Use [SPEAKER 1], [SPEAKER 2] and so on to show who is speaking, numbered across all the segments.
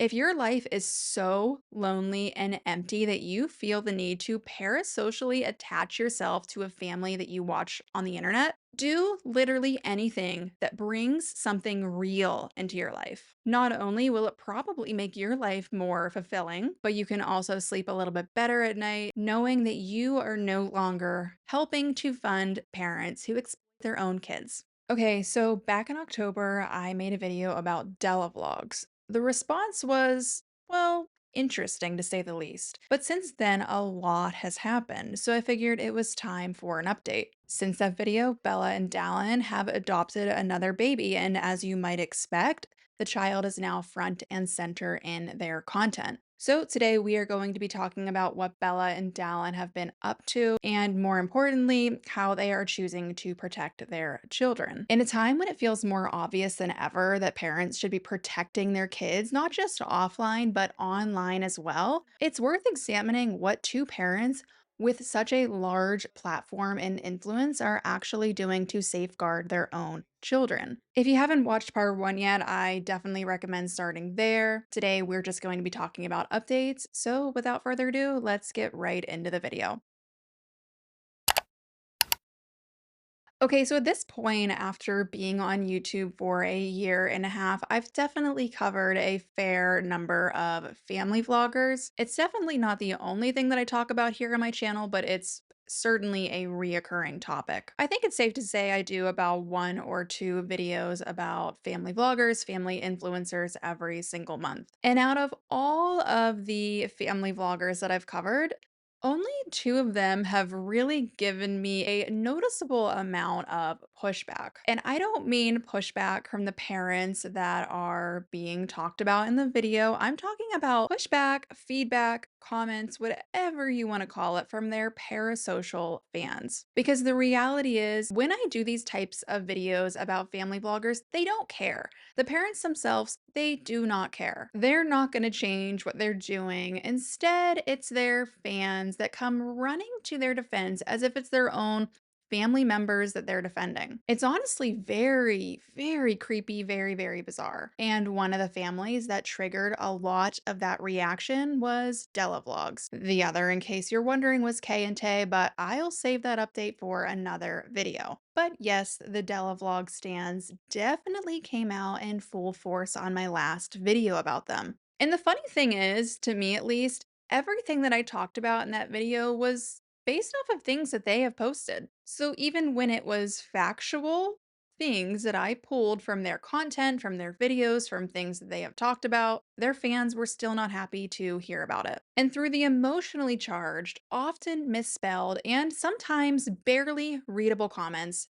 [SPEAKER 1] If your life is so lonely and empty that you feel the need to parasocially attach yourself to a family that you watch on the internet, do literally anything that brings something real into your life. Not only will it probably make your life more fulfilling, but you can also sleep a little bit better at night knowing that you are no longer helping to fund parents who exploit their own kids. Okay, so back in October, I made a video about Della vlogs. The response was, well, interesting to say the least. But since then, a lot has happened, so I figured it was time for an update. Since that video, Bella and Dallin have adopted another baby, and as you might expect, the child is now front and center in their content. So, today we are going to be talking about what Bella and Dallin have been up to, and more importantly, how they are choosing to protect their children. In a time when it feels more obvious than ever that parents should be protecting their kids, not just offline, but online as well, it's worth examining what two parents with such a large platform and influence are actually doing to safeguard their own children. If you haven't watched part one yet, I definitely recommend starting there. Today, we're just going to be talking about updates. So, without further ado, let's get right into the video. Okay, so at this point, after being on YouTube for a year and a half, I've definitely covered a fair number of family vloggers. It's definitely not the only thing that I talk about here on my channel, but it's certainly a reoccurring topic. I think it's safe to say I do about one or two videos about family vloggers, family influencers every single month. And out of all of the family vloggers that I've covered, only two of them have really given me a noticeable amount of pushback. And I don't mean pushback from the parents that are being talked about in the video. I'm talking about pushback, feedback, comments, whatever you want to call it, from their parasocial fans. Because the reality is, when I do these types of videos about family bloggers, they don't care. The parents themselves, they do not care. They're not going to change what they're doing. Instead, it's their fans that come running to their defense as if it's their own family members that they're defending. It's honestly very, very creepy, very, very bizarre. And one of the families that triggered a lot of that reaction was Della Vlogs. The other, in case you're wondering, was Kay and Tay, but I'll save that update for another video. But yes, the Della Vlog stands definitely came out in full force on my last video about them. And the funny thing is, to me at least, everything that I talked about in that video was based off of things that they have posted. So even when it was factual things that I pulled from their content, from their videos, from things that they have talked about, their fans were still not happy to hear about it. And through the emotionally charged, often misspelled, and sometimes barely readable comments,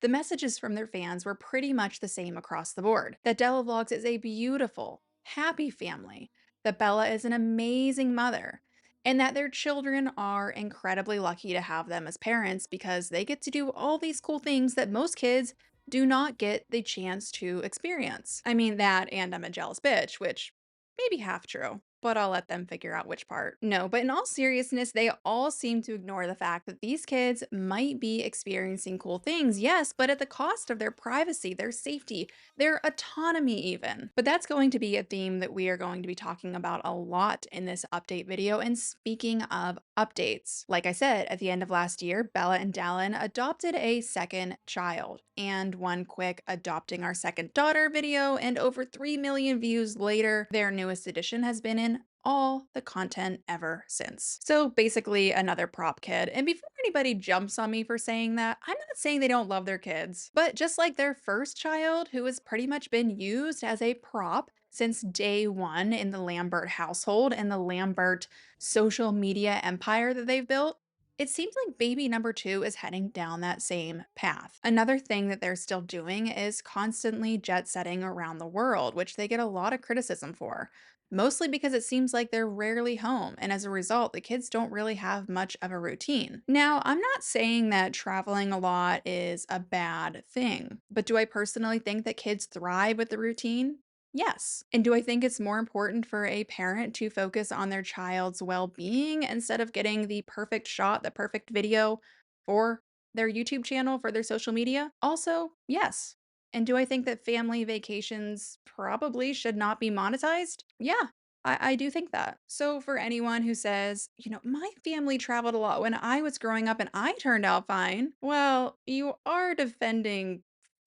[SPEAKER 1] the messages from their fans were pretty much the same across the board. That Della Vlogs is a beautiful, happy family, that Bella is an amazing mother, and that their children are incredibly lucky to have them as parents because they get to do all these cool things that most kids do not get the chance to experience. I mean, that and I'm a jealous bitch, which may be half true, but I'll let them figure out which part. No, but in all seriousness, they all seem to ignore the fact that these kids might be experiencing cool things, yes, but at the cost of their privacy, their safety, their autonomy, even. But that's going to be a theme that we are going to be talking about a lot in this update video. And speaking of updates, like I said, at the end of last year, Bella and Dallin adopted a second child. And one quick adopting our second daughter video, and over 3 million views later, their newest addition has been in all the content ever since. So basically another prop kid. And before anybody jumps on me for saying that, I'm not saying they don't love their kids, but just like their first child, who has pretty much been used as a prop since day one in the Lambert household and the Lambert social media empire that they've built, it seems like baby number two is heading down that same path. Another thing that they're still doing is constantly jet setting around the world, which they get a lot of criticism for. Mostly because it seems like they're rarely home, and as a result, the kids don't really have much of a routine. Now, I'm not saying that traveling a lot is a bad thing, but do I personally think that kids thrive with the routine? Yes. And do I think it's more important for a parent to focus on their child's well being instead of getting the perfect shot, the perfect video for their YouTube channel, for their social media? Also, yes. And do I think that family vacations probably should not be monetized? Yeah, I do think that. So, for anyone who says, my family traveled a lot when I was growing up and I turned out fine, well, you are defending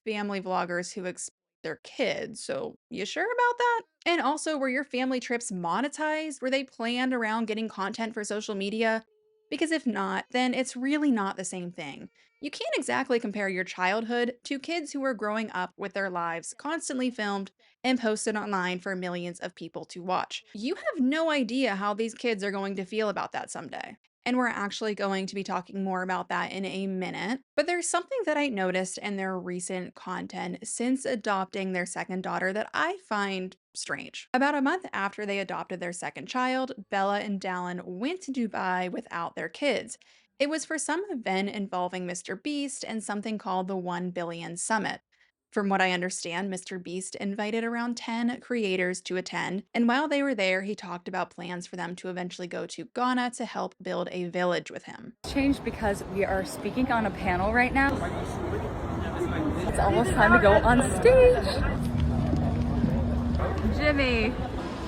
[SPEAKER 1] family vloggers who exploit their kids. So, you sure about that? And also, were your family trips monetized? Were they planned around getting content for social media? Because if not, then it's really not the same thing. You can't exactly compare your childhood to kids who are growing up with their lives constantly filmed and posted online for millions of people to watch. You have no idea how these kids are going to feel about that someday. And we're actually going to be talking more about that in a minute. But there's something that I noticed in their recent content since adopting their second daughter that I find strange. About a month after they adopted their second child, Bella and Dallin went to Dubai without their kids. It was for some event involving Mr. Beast and something called the 1 Billion Summit. From what I understand, Mr. Beast invited around 10 creators to attend, and while they were there, he talked about plans for them to eventually go to Ghana to help build a village with him.
[SPEAKER 2] Changed because we are speaking on a panel right now. It's almost time to go on stage. Jimmy.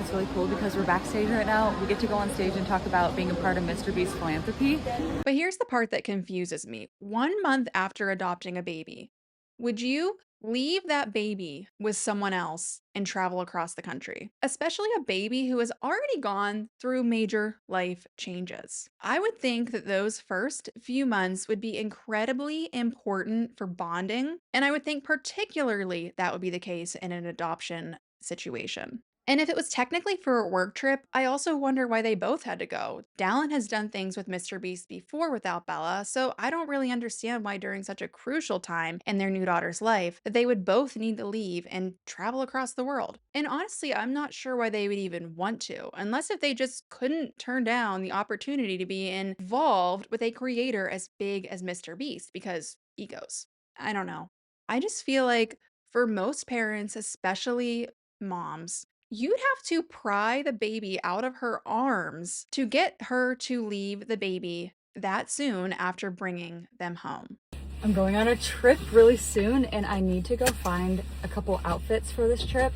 [SPEAKER 2] It's really cool because we're backstage right now. We get to go on stage and talk about being a part of Mr. Beast's philanthropy.
[SPEAKER 1] But here's the part that confuses me. 1 month after adopting a baby, would you leave that baby with someone else and travel across the country? Especially a baby who has already gone through major life changes. I would think that those first few months would be incredibly important for bonding, and I would think particularly that would be the case in an adoption situation. And if it was technically for a work trip, I also wonder why they both had to go. Dallin has done things with Mr. Beast before without Bella, so I don't really understand why during such a crucial time in their new daughter's life that they would both need to leave and travel across the world. And honestly, I'm not sure why they would even want to, unless if they just couldn't turn down the opportunity to be involved with a creator as big as Mr. Beast because egos. I don't know. I just feel like for most parents, especially moms, you'd have to pry the baby out of her arms to get her to leave the baby that soon after bringing them home.
[SPEAKER 2] I'm going on a trip really soon and I need to go find a couple outfits for this trip.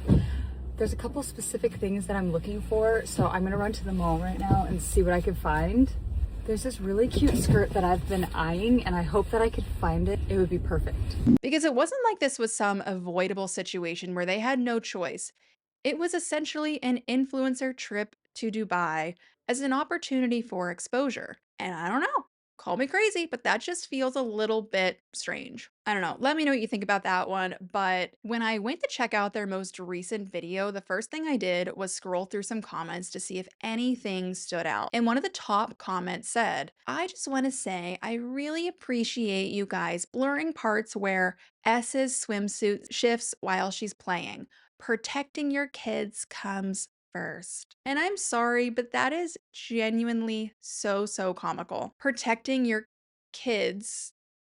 [SPEAKER 2] There's a couple specific things that I'm looking for, so I'm gonna run to the mall right now and see what I can find. There's this really cute skirt that I've been eyeing and I hope that I could find it. It would be perfect.
[SPEAKER 1] Because it wasn't like this was some avoidable situation where they had no choice. It was essentially an influencer trip to Dubai as an opportunity for exposure. And I don't know, call me crazy, but that just feels a little bit strange. I don't know. Let me know what you think about that one. But when I went to check out their most recent video, the first thing I did was scroll through some comments to see if anything stood out. And one of the top comments said, I just want to say I really appreciate you guys blurring parts where S's swimsuit shifts while she's playing. Protecting your kids comes first. And I'm sorry, but that is genuinely so, so comical. Protecting your kids,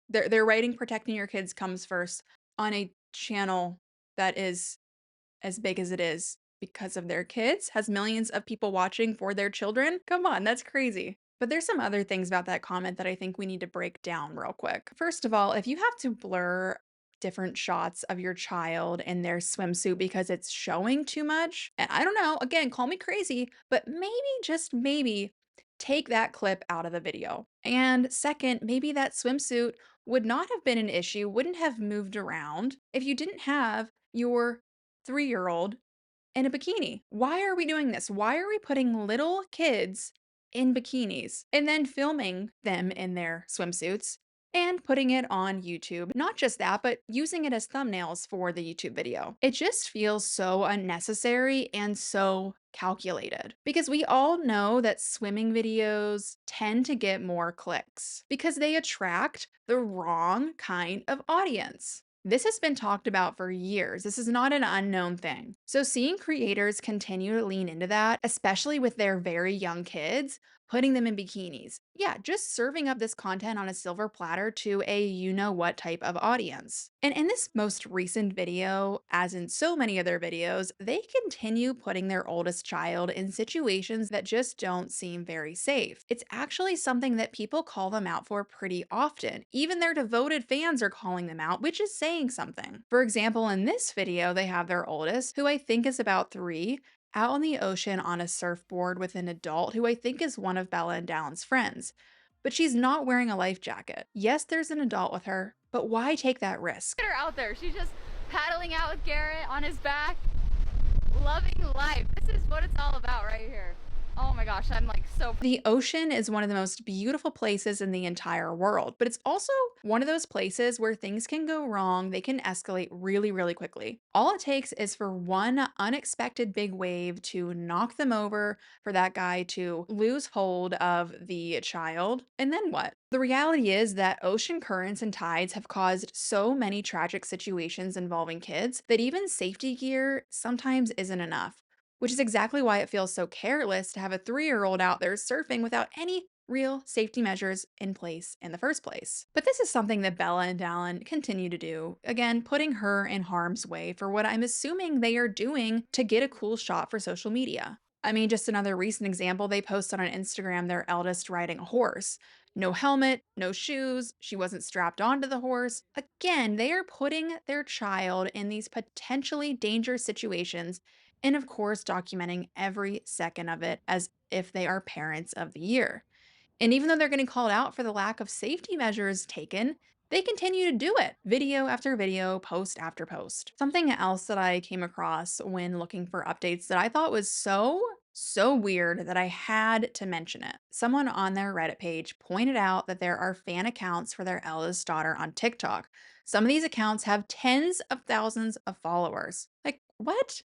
[SPEAKER 1] they're writing protecting your kids comes first on a channel that is as big as it is because of their kids, has millions of people watching for their children. Come on, that's crazy. But there's some other things about that comment that I think we need to break down real quick. First of all, if you have to blur different shots of your child in their swimsuit because it's showing too much, and I don't know, again, call me crazy, but maybe, just maybe, take that clip out of the video. And second, maybe that swimsuit would not have been an issue, wouldn't have moved around if you didn't have your 3-year-old in a bikini. Why are we doing this? Why are we putting little kids in bikinis and then filming them in their swimsuits and putting it on YouTube? Not just that, but using it as thumbnails for the YouTube video. It just feels so unnecessary and so calculated because we all know that swimming videos tend to get more clicks because they attract the wrong kind of audience. This has been talked about for years. This is not an unknown thing. So seeing creators continue to lean into that, especially with their very young kids, putting them in bikinis. Yeah, just serving up this content on a silver platter to a you know what type of audience. And in this most recent video, as in so many other videos, they continue putting their oldest child in situations that just don't seem very safe. It's actually something that people call them out for pretty often. Even their devoted fans are calling them out, which is saying something. For example, in this video, they have their oldest, who I think is about 3, out on the ocean on a surfboard with an adult who I think is one of Bella and Dallin's friends. But she's not wearing a life jacket. Yes, there's an adult with her, but why take that risk?
[SPEAKER 2] Get her out there. She's just paddling out with Garrett on his back, loving life. This is what it's all about right here. Oh my gosh, I'm like so.
[SPEAKER 1] The ocean is one of the most beautiful places in the entire world, but it's also one of those places where things can go wrong. They can escalate really, really quickly. All it takes is for one unexpected big wave to knock them over, for that guy to lose hold of the child, and then what? The reality is that ocean currents and tides have caused so many tragic situations involving kids that even safety gear sometimes isn't enough, which is exactly why it feels so careless to have a 3-year-old out there surfing without any real safety measures in place in the first place. But this is something that Bella and Dallin continue to do, again, putting her in harm's way for what I'm assuming they are doing to get a cool shot for social media. I mean, just another recent example, they posted on Instagram their eldest riding a horse. No helmet, no shoes, she wasn't strapped onto the horse. Again, they are putting their child in these potentially dangerous situations, and of course, documenting every second of it as if they are parents of the year. And even though they're getting called out for the lack of safety measures taken, they continue to do it, video after video, post after post. Something else that I came across when looking for updates that I thought was so weird that I had to mention it. Someone on their Reddit page pointed out that there are fan accounts for their eldest daughter on TikTok. Some of these accounts have tens of thousands of followers. Like, what?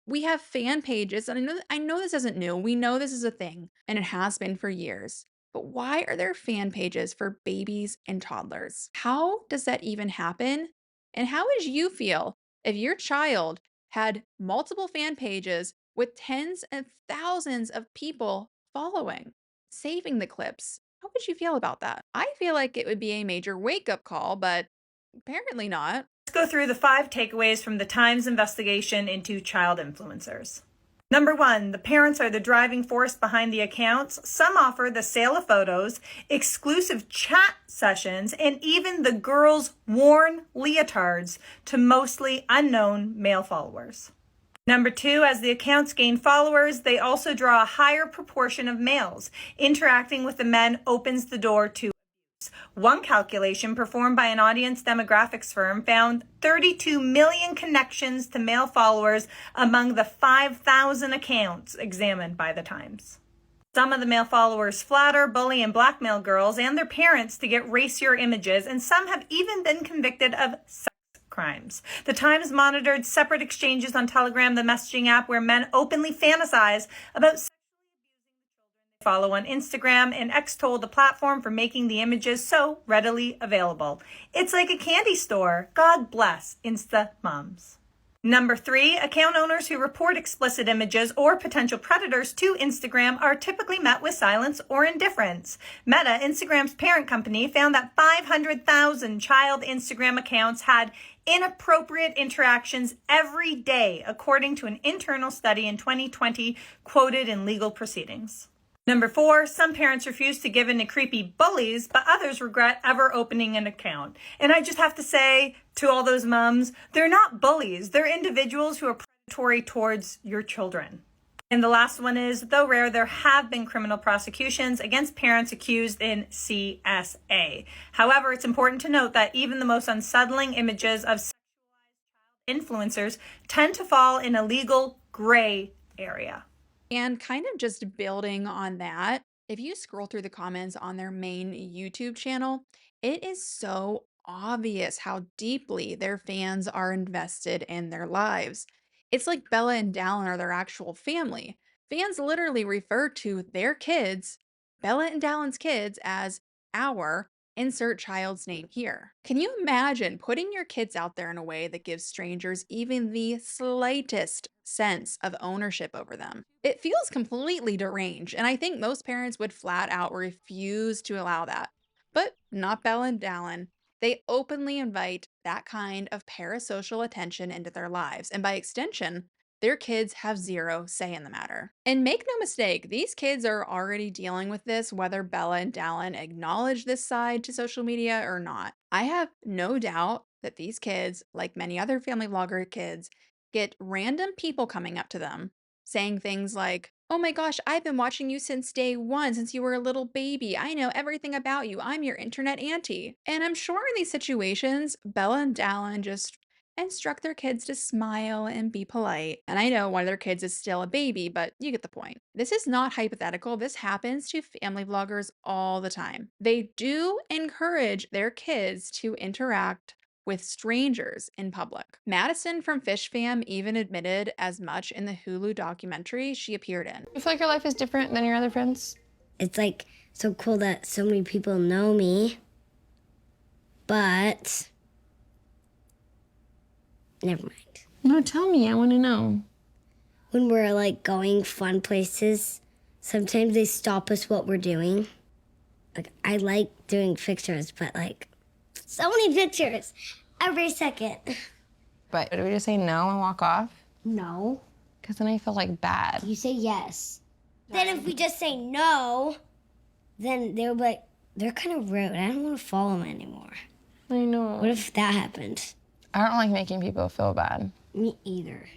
[SPEAKER 1] We have fan pages, and I know this isn't new. We know this is a thing, and it has been for years. But why are there fan pages for babies and toddlers? How does that even happen? And how would you feel if your child had multiple fan pages with tens and thousands of people following, saving the clips? How would you feel about that? I feel like it would be a major wake-up call, but apparently not.
[SPEAKER 3] Let's go through the 5 takeaways from the Times investigation into child influencers. Number 1, the parents are the driving force behind the accounts. Some offer the sale of photos, exclusive chat sessions, and even the girls' worn leotards to mostly unknown male followers. Number 2, as the accounts gain followers, they also draw a higher proportion of males. Interacting with the men opens the door to. One calculation performed by an audience demographics firm found 32 million connections to male followers among the 5,000 accounts examined by the Times. Some of the male followers flatter, bully, and blackmail girls and their parents to get racier images, and some have even been convicted of sex crimes. The Times monitored separate exchanges on Telegram, the messaging app where men openly fantasize about follow on Instagram, and X told the platform for making the images so readily available. It's like a candy store. God bless Insta moms. Number 3, account owners who report explicit images or potential predators to Instagram are typically met with silence or indifference. Meta, Instagram's parent company, found that 500,000 child Instagram accounts had inappropriate interactions every day, according to an internal study in 2020 quoted in legal proceedings. Number 4, some parents refuse to give in to creepy bullies, but others regret ever opening an account. And I just have to say to all those moms, they're not bullies. They're individuals who are predatory towards your children. And the last one is, though rare, there have been criminal prosecutions against parents accused in CSA. However, it's important to note that even the most unsettling images of sexualized child influencers tend to fall in a legal gray area.
[SPEAKER 1] And kind of just building on that, if you scroll through the comments on their main YouTube channel, it is so obvious how deeply their fans are invested in their lives. It's like Bella and Dallin are their actual family. Fans literally refer to their kids, Bella and Dallin's kids, as our Insert child's name here. Can you imagine putting your kids out there in a way that gives strangers even the slightest sense of ownership over them? It feels completely deranged, and I think most parents would flat out refuse to allow that. But not Belle and Dallin. They openly invite that kind of parasocial attention into their lives, and by extension, their kids have zero say in the matter. And make no mistake, these kids are already dealing with this, whether Bella and Dallin acknowledge this side to social media or not. I have no doubt that these kids, like many other family vlogger kids, get random people coming up to them saying things like, "Oh my gosh, I've been watching you since day one, since you were a little baby. I know everything about you. I'm your internet auntie." And I'm sure in these situations, Bella and Dallin just instruct their kids to smile and be polite. And I know one of their kids is still a baby, but you get the point. This is not hypothetical. This happens to family vloggers all the time. They do encourage their kids to interact with strangers in public. Madison from Fish Fam even admitted as much in the Hulu documentary she appeared in.
[SPEAKER 4] You feel like your life is different than your other friends?
[SPEAKER 5] It's like so cool that so many people know me, but never mind.
[SPEAKER 4] No, tell me. I want to know.
[SPEAKER 5] When we're like going fun places, sometimes they stop us what we're doing. Like I like doing pictures, but like so many pictures every second.
[SPEAKER 4] But do we just say no and walk off?
[SPEAKER 5] No.
[SPEAKER 4] Because then I feel like bad.
[SPEAKER 5] You say yes. Then if we just say no, then they'll be like, they're kind of rude. I don't want to follow them anymore.
[SPEAKER 4] I know.
[SPEAKER 5] What if that happened?
[SPEAKER 4] I don't like making people feel bad.
[SPEAKER 5] Me either.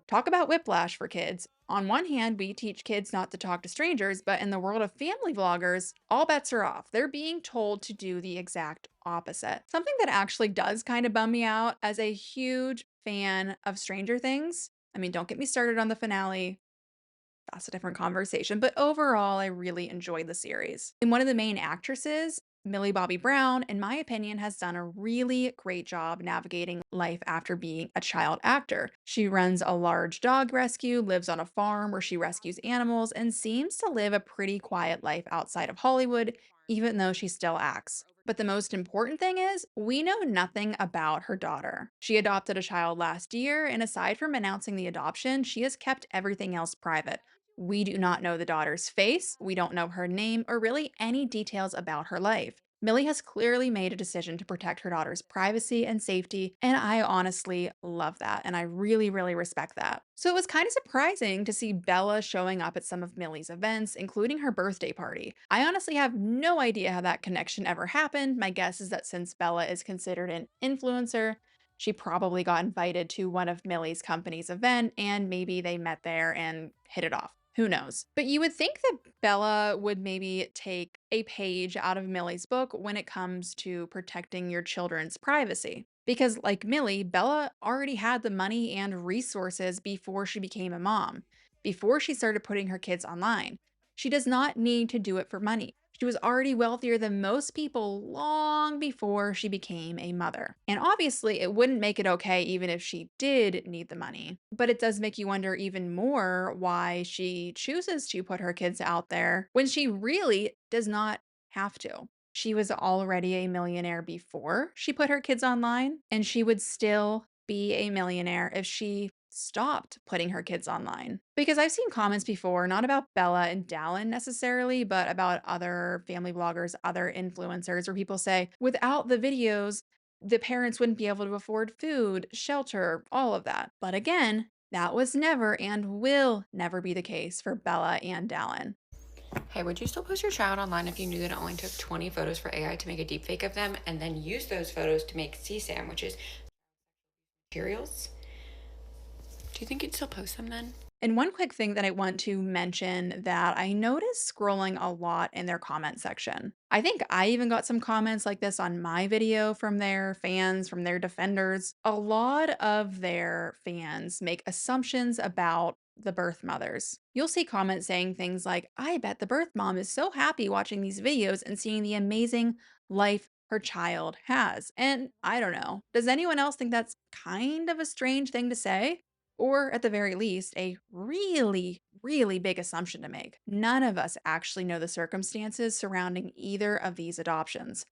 [SPEAKER 1] Talk about whiplash for kids. On one hand, we teach kids not to talk to strangers, but in the world of family vloggers, all bets are off. They're being told to do the exact opposite. Something that actually does kind of bum me out as a huge fan of Stranger Things. I mean, don't get me started on the finale. That's a different conversation. But overall, I really enjoyed the series. And one of the main actresses, Millie Bobby Brown, in my opinion, has done a really great job navigating life after being a child actor. She runs a large dog rescue, lives on a farm where she rescues animals, and seems to live a pretty quiet life outside of Hollywood, even though she still acts. But the most important thing is, we know nothing about her daughter. She adopted a child last year, and aside from announcing the adoption, she has kept everything else private. We do not know the daughter's face, we don't know her name, or really any details about her life. Millie has clearly made a decision to protect her daughter's privacy and safety, and I honestly love that, and I really, really respect that. So it was kind of surprising to see Bella showing up at some of Millie's events, including her birthday party. I honestly have no idea how that connection ever happened. My guess is that since Bella is considered an influencer, she probably got invited to one of Millie's company's event, and maybe they met there and hit it off. Who knows? But you would think that Bella would maybe take a page out of Millie's book when it comes to protecting your children's privacy. Because, like Millie, Bella already had the money and resources before she became a mom, before she started putting her kids online. She does not need to do it for money. She was already wealthier than most people long before she became a mother. And obviously, it wouldn't make it okay even if she did need the money. But it does make you wonder even more why she chooses to put her kids out there when she really does not have to. She was already a millionaire before she put her kids online, and she would still be a millionaire if she stopped putting her kids online. Because I've seen comments before, not about Bella and Dallin necessarily, but about other family vloggers, other influencers, where people say, without the videos, the parents wouldn't be able to afford food, shelter, all of that. But again, that was never and will never be the case for Bella and Dallin.
[SPEAKER 6] Hey, would you still post your child online if you knew that it only took 20 photos for AI to make a deepfake of them and then use those photos to make CSAM, which is materials? Do you think you'd still post them then?
[SPEAKER 1] And one quick thing that I want to mention that I noticed scrolling a lot in their comment section. I think I even got some comments like this on my video from their fans, from their defenders. A lot of their fans make assumptions about the birth mothers. You'll see comments saying things like, I bet the birth mom is so happy watching these videos and seeing the amazing life her child has. And I don't know. Does anyone else think that's kind of a strange thing to say? or at the very least, a really, really big assumption to make. None of us actually know the circumstances surrounding either of these adoptions.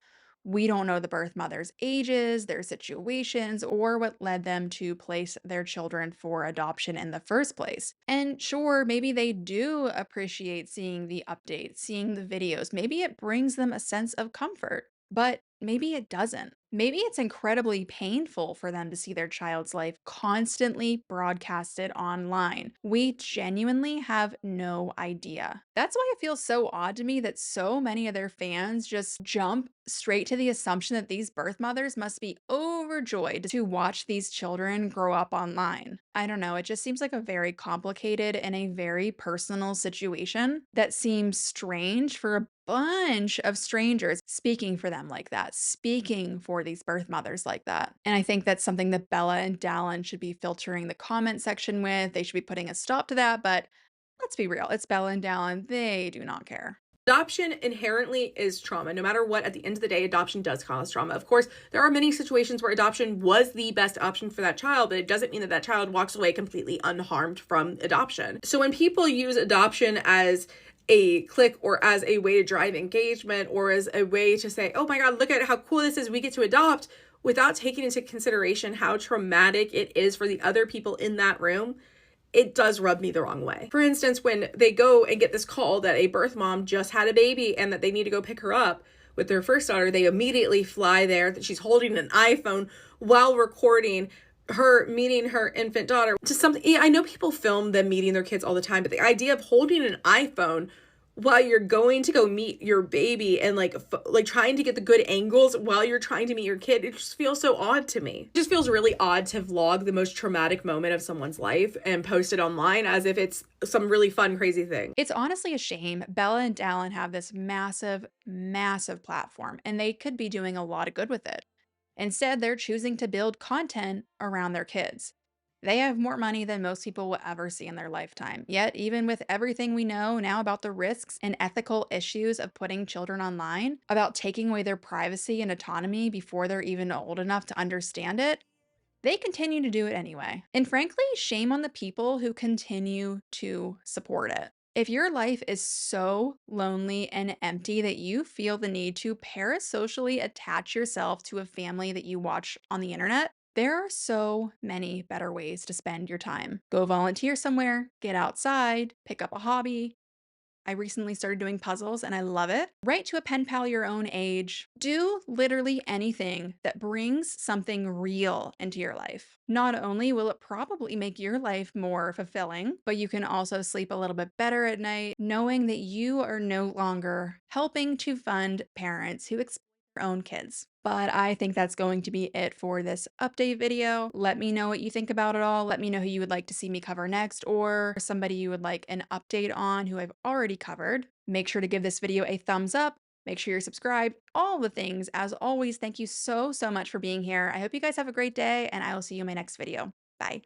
[SPEAKER 1] We don't know the birth mother's ages, their situations, or what led them to place their children for adoption in the first place. And sure, maybe they do appreciate seeing the updates, seeing the videos. Maybe it brings them a sense of comfort. But maybe it doesn't. Maybe it's incredibly painful for them to see their child's life constantly broadcasted online. We genuinely have no idea. That's why it feels so odd to me that so many of their fans just jump straight to the assumption that these birth mothers must be overjoyed to watch these children grow up online. I don't know, it just seems like a very complicated and a very personal situation that seems strange for a bunch of strangers speaking for them like that, speaking for these birth mothers like that. And I think that's something that Bella and Dallin should be filtering the comment section with. They should be putting a stop to that, but let's be real, it's Bella and Dallin. They do not care.
[SPEAKER 7] Adoption inherently is trauma. No matter what, at the end of the day, adoption does cause trauma. Of course, there are many situations where adoption was the best option for that child, but it doesn't mean that that child walks away completely unharmed from adoption. So when people use adoption as a click or as a way to drive engagement or as a way to say, oh my God, look at how cool this is, we get to adopt, without taking into consideration how traumatic it is for the other people in that room, it does rub me the wrong way. For instance, when they go and get this call that a birth mom just had a baby and that they need to go pick her up with their first daughter, they immediately fly there, that she's holding an iPhone while recording her meeting her infant daughter to something. Yeah, I know people film them meeting their kids all the time, but the idea of holding an iPhone while you're going to go meet your baby and like trying to get the good angles while you're trying to meet your kid, it just feels so odd to me. It just feels really odd to vlog the most traumatic moment of someone's life and post it online as if it's some really fun, crazy thing.
[SPEAKER 1] It's honestly a shame. Bella and Dallin have this massive, massive platform, and they could be doing a lot of good with it. Instead, they're choosing to build content around their kids. They have more money than most people will ever see in their lifetime. Yet, even with everything we know now about the risks and ethical issues of putting children online, about taking away their privacy and autonomy before they're even old enough to understand it, they continue to do it anyway. And frankly, shame on the people who continue to support it. If your life is so lonely and empty that you feel the need to parasocially attach yourself to a family that you watch on the internet, there are so many better ways to spend your time. Go volunteer somewhere, get outside, pick up a hobby. I recently started doing puzzles and I love it. Write to a pen pal your own age. Do literally anything that brings something real into your life. Not only will it probably make your life more fulfilling, but you can also sleep a little bit better at night knowing that you are no longer helping to fund parents who exploit their own kids. But I think that's going to be it for this update video. Let me know what you think about it all. Let me know who you would like to see me cover next or somebody you would like an update on who I've already covered. Make sure to give this video a thumbs up. Make sure you're subscribed, all the things. As always, thank you so, so much for being here. I hope you guys have a great day and I will see you in my next video. Bye.